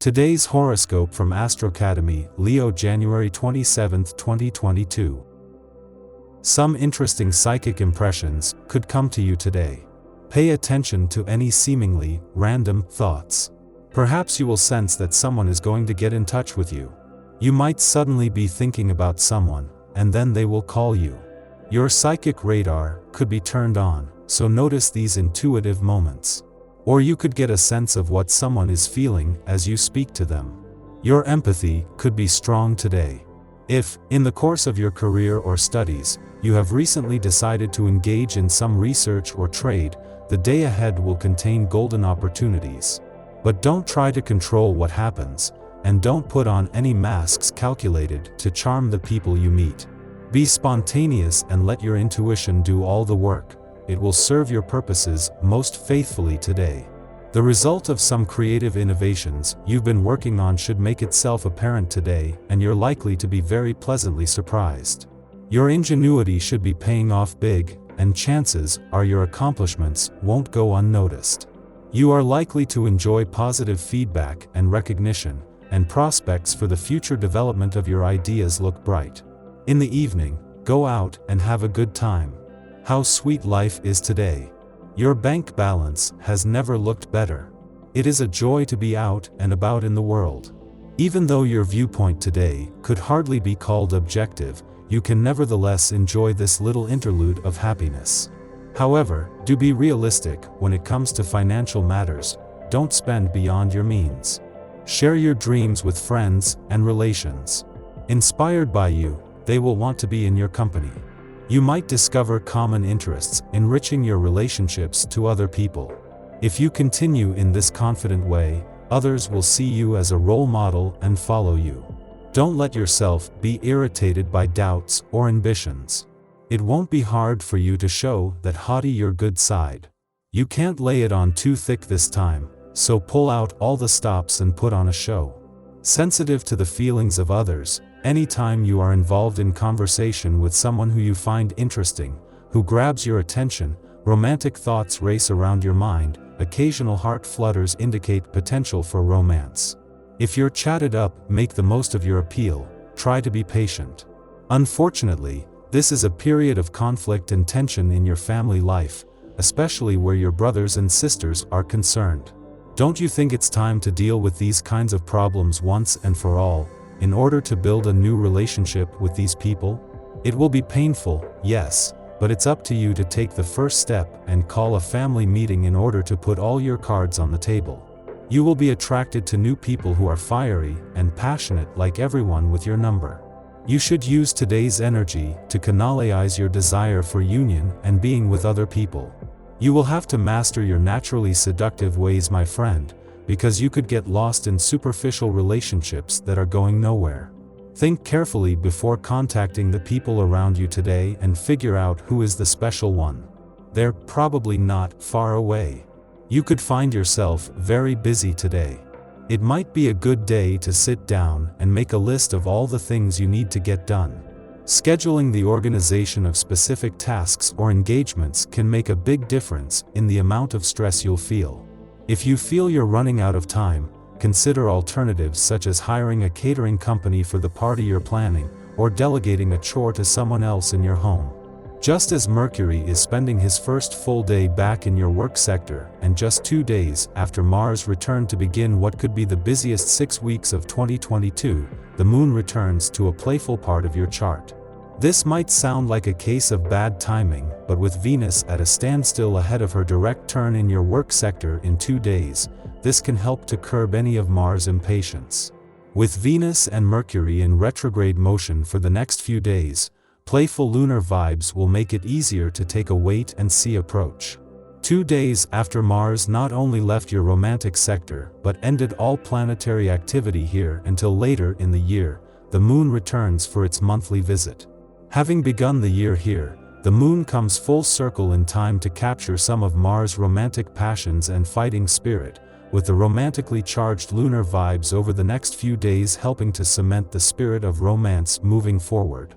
Today's horoscope from Astrocademy Leo January 27, 2022. Some interesting psychic impressions could come to you today. Pay attention to any seemingly random thoughts. Perhaps you will sense that someone is going to get in touch with you. You might suddenly be thinking about someone, and then they will call you. Your psychic radar could be turned on, so notice these intuitive moments. Or you could get a sense of what someone is feeling as you speak to them. Your empathy could be strong today. If, in the course of your career or studies, you have recently decided to engage in some research or trade, the day ahead will contain golden opportunities. But don't try to control what happens, and don't put on any masks calculated to charm the people you meet. Be spontaneous and let your intuition do all the work. It will serve your purposes most faithfully today. The result of some creative innovations you've been working on should make itself apparent today, and you're likely to be very pleasantly surprised. Your ingenuity should be paying off big, and chances are your accomplishments won't go unnoticed. You are likely to enjoy positive feedback and recognition, and prospects for the future development of your ideas look bright. In the evening, go out and have a good time. How sweet life is today. Your bank balance has never looked better. It is a joy to be out and about in the world. Even though your viewpoint today could hardly be called objective, you can nevertheless enjoy this little interlude of happiness. However, do be realistic when it comes to financial matters. Don't spend beyond your means. Share your dreams with friends and relations. Inspired by you, they will want to be in your company. You might discover common interests, enriching your relationships to other people. If you continue in this confident way, others will see you as a role model and follow you. Don't let yourself be irritated by doubts or ambitions. It won't be hard for you to show that haughty your good side. You can't lay it on too thick this time, so pull out all the stops and put on a show. Sensitive to the feelings of others, anytime you are involved in conversation with someone who you find interesting, who grabs your attention, romantic thoughts race around your mind, occasional heart flutters indicate potential for romance. If you're chatted up, make the most of your appeal, try to be patient. Unfortunately, this is a period of conflict and tension in your family life, especially where your brothers and sisters are concerned. Don't you think it's time to deal with these kinds of problems once and for all, in order to build a new relationship with these people? It will be painful, yes, but it's up to you to take the first step and call a family meeting in order to put all your cards on the table. You will be attracted to new people who are fiery and passionate like everyone with your number. You should use today's energy to canalize your desire for union and being with other people. You will have to master your naturally seductive ways, my friend, because you could get lost in superficial relationships that are going nowhere. Think carefully before contacting the people around you today and figure out who is the special one. They're probably not far away. You could find yourself very busy today. It might be a good day to sit down and make a list of all the things you need to get done. Scheduling the organization of specific tasks or engagements can make a big difference in the amount of stress you'll feel. If you feel you're running out of time, consider alternatives such as hiring a catering company for the party you're planning, or delegating a chore to someone else in your home. Just as Mercury is spending his first full day back in your work sector, and just 2 days after Mars returned to begin what could be the busiest 6 weeks of 2022, the Moon returns to a playful part of your chart. This might sound like a case of bad timing, but with Venus at a standstill ahead of her direct turn in your work sector in 2 days, this can help to curb any of Mars' impatience. With Venus and Mercury in retrograde motion for the next few days, playful lunar vibes will make it easier to take a wait-and-see approach. 2 days after Mars not only left your romantic sector but ended all planetary activity here until later in the year, the Moon returns for its monthly visit. Having begun the year here, the Moon comes full circle in time to capture some of Mars' romantic passions and fighting spirit, with the romantically charged lunar vibes over the next few days helping to cement the spirit of romance moving forward.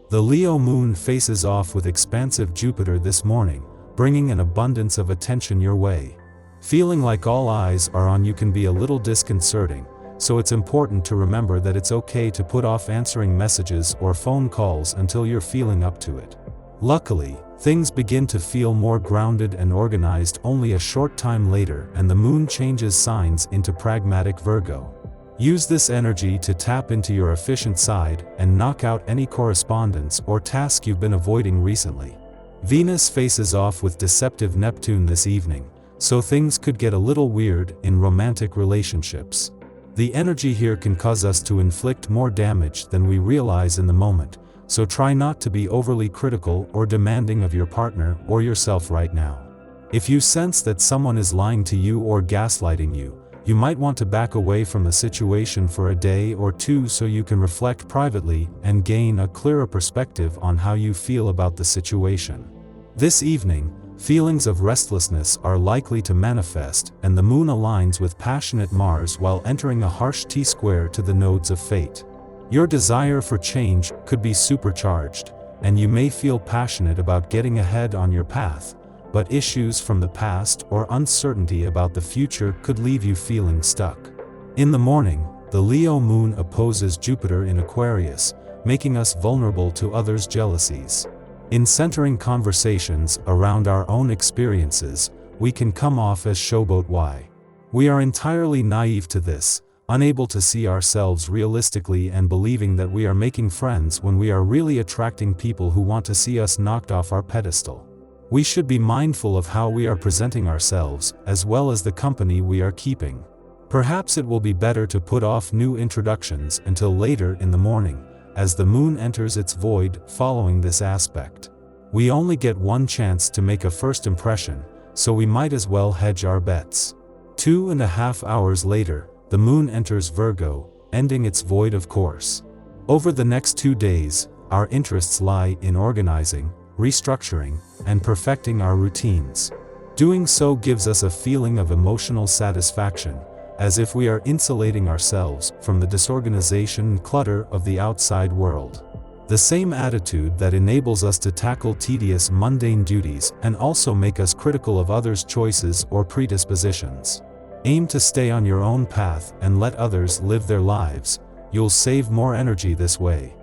The Leo Moon faces off with expansive Jupiter this morning, bringing an abundance of attention your way. Feeling like all eyes are on you can be a little disconcerting, so it's important to remember that it's okay to put off answering messages or phone calls until you're feeling up to it. Luckily, things begin to feel more grounded and organized only a short time later, and the moon changes signs into pragmatic Virgo. Use this energy to tap into your efficient side and knock out any correspondence or task you've been avoiding recently. Venus faces off with deceptive Neptune this evening, so things could get a little weird in romantic relationships. The energy here can cause us to inflict more damage than we realize in the moment, so try not to be overly critical or demanding of your partner or yourself right now. If you sense that someone is lying to you or gaslighting you, you might want to back away from the situation for a day or two so you can reflect privately and gain a clearer perspective on how you feel about the situation. This evening, feelings of restlessness are likely to manifest, and the moon aligns with passionate Mars while entering a harsh T-square to the nodes of fate. Your desire for change could be supercharged, and you may feel passionate about getting ahead on your path, but issues from the past or uncertainty about the future could leave you feeling stuck. In the morning, the Leo moon opposes Jupiter in Aquarius, making us vulnerable to others' jealousies. In centering conversations around our own experiences, we can come off as showboat. We are entirely naive to this, unable to see ourselves realistically and believing that we are making friends when we are really attracting people who want to see us knocked off our pedestal. We should be mindful of how we are presenting ourselves, as well as the company we are keeping. Perhaps it will be better to put off new introductions until later in the morning, as the moon enters its void following this aspect. We only get one chance to make a first impression, so we might as well hedge our bets. 2.5 hours later, the moon enters Virgo, ending its void of course. Over the next 2 days, our interests lie in organizing, restructuring, and perfecting our routines. Doing so gives us a feeling of emotional satisfaction, as if we are insulating ourselves from the disorganization and clutter of the outside world. The same attitude that enables us to tackle tedious mundane duties and also make us critical of others' choices or predispositions. Aim to stay on your own path and let others live their lives. You'll save more energy this way.